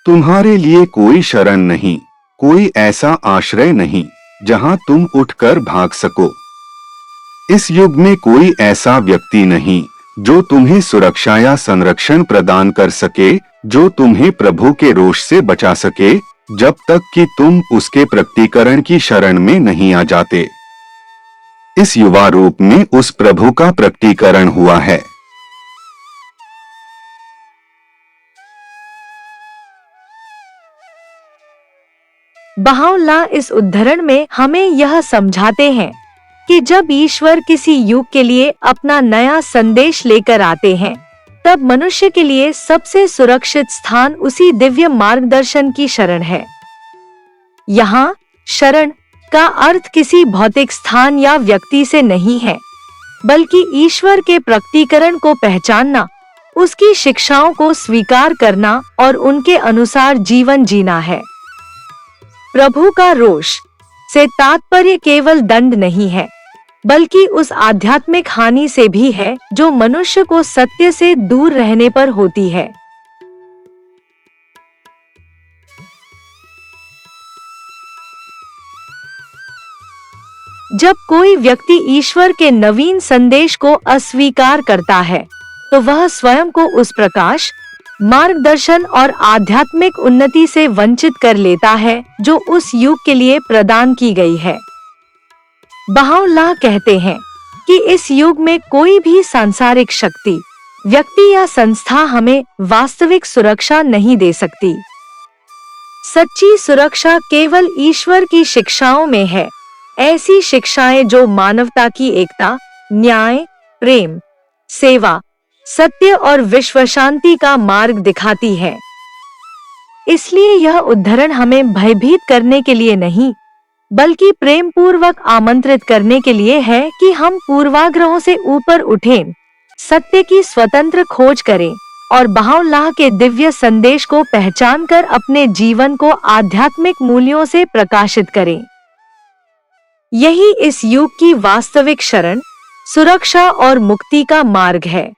तुम्हारे लिए कोई शरण नहीं, कोई ऐसा आश्रय नहीं जहां तुम उठकर भाग सको। इस युग में कोई ऐसा व्यक्ति नहीं जो तुम्हें सुरक्षा या संरक्षण प्रदान कर सके, जो तुम्हें प्रभु के रोष से बचा सके, जब तक कि तुम उसके प्रकटीकरण की शरण में नहीं आ जाते। इस युवा रूप में उस प्रभु का प्रकटीकरण हुआ है। बहाउल्लाह इस उद्धरण में हमें यह समझाते हैं कि जब ईश्वर किसी युग के लिए अपना नया संदेश लेकर आते हैं, तब मनुष्य के लिए सबसे सुरक्षित स्थान उसी दिव्य मार्गदर्शन की शरण है। यहाँ शरण का अर्थ किसी भौतिक स्थान या व्यक्ति से नहीं है, बल्कि ईश्वर के प्रकटीकरण को पहचानना, उसकी शिक्षाओं को स्वीकार करना और उनके अनुसार जीवन जीना है। प्रभु का रोष से तात्पर्य केवल दंड नहीं है, बल्कि उस आध्यात्मिक हानि से भी है जो मनुष्य को सत्य से दूर रहने पर होती है। जब कोई व्यक्ति ईश्वर के नवीन संदेश को अस्वीकार करता है, तो वह स्वयं को उस प्रकाश, मार्गदर्शन और आध्यात्मिक उन्नति से वंचित कर लेता है जो उस युग के लिए प्रदान की गई है। बहाउल्लाह कहते हैं कि इस युग में कोई भी सांसारिक शक्ति, व्यक्ति या संस्था हमें वास्तविक सुरक्षा नहीं दे सकती। सच्ची सुरक्षा केवल ईश्वर की शिक्षाओं में है, ऐसी शिक्षाएं जो मानवता की एकता, न्याय, प्रेम, सेवा, सत्य और विश्व शांति का मार्ग दिखाती है। इसलिए यह उद्धरण हमें भयभीत करने के लिए नहीं, बल्कि प्रेम पूर्वक आमंत्रित करने के लिए है कि हम पूर्वाग्रहों से ऊपर उठें, सत्य की स्वतंत्र खोज करें और बहाउल्लाह के दिव्य संदेश को पहचानकर अपने जीवन को आध्यात्मिक मूल्यों से प्रकाशित करें। यही इस युग की वास्तविक शरण, सुरक्षा और मुक्ति का मार्ग है।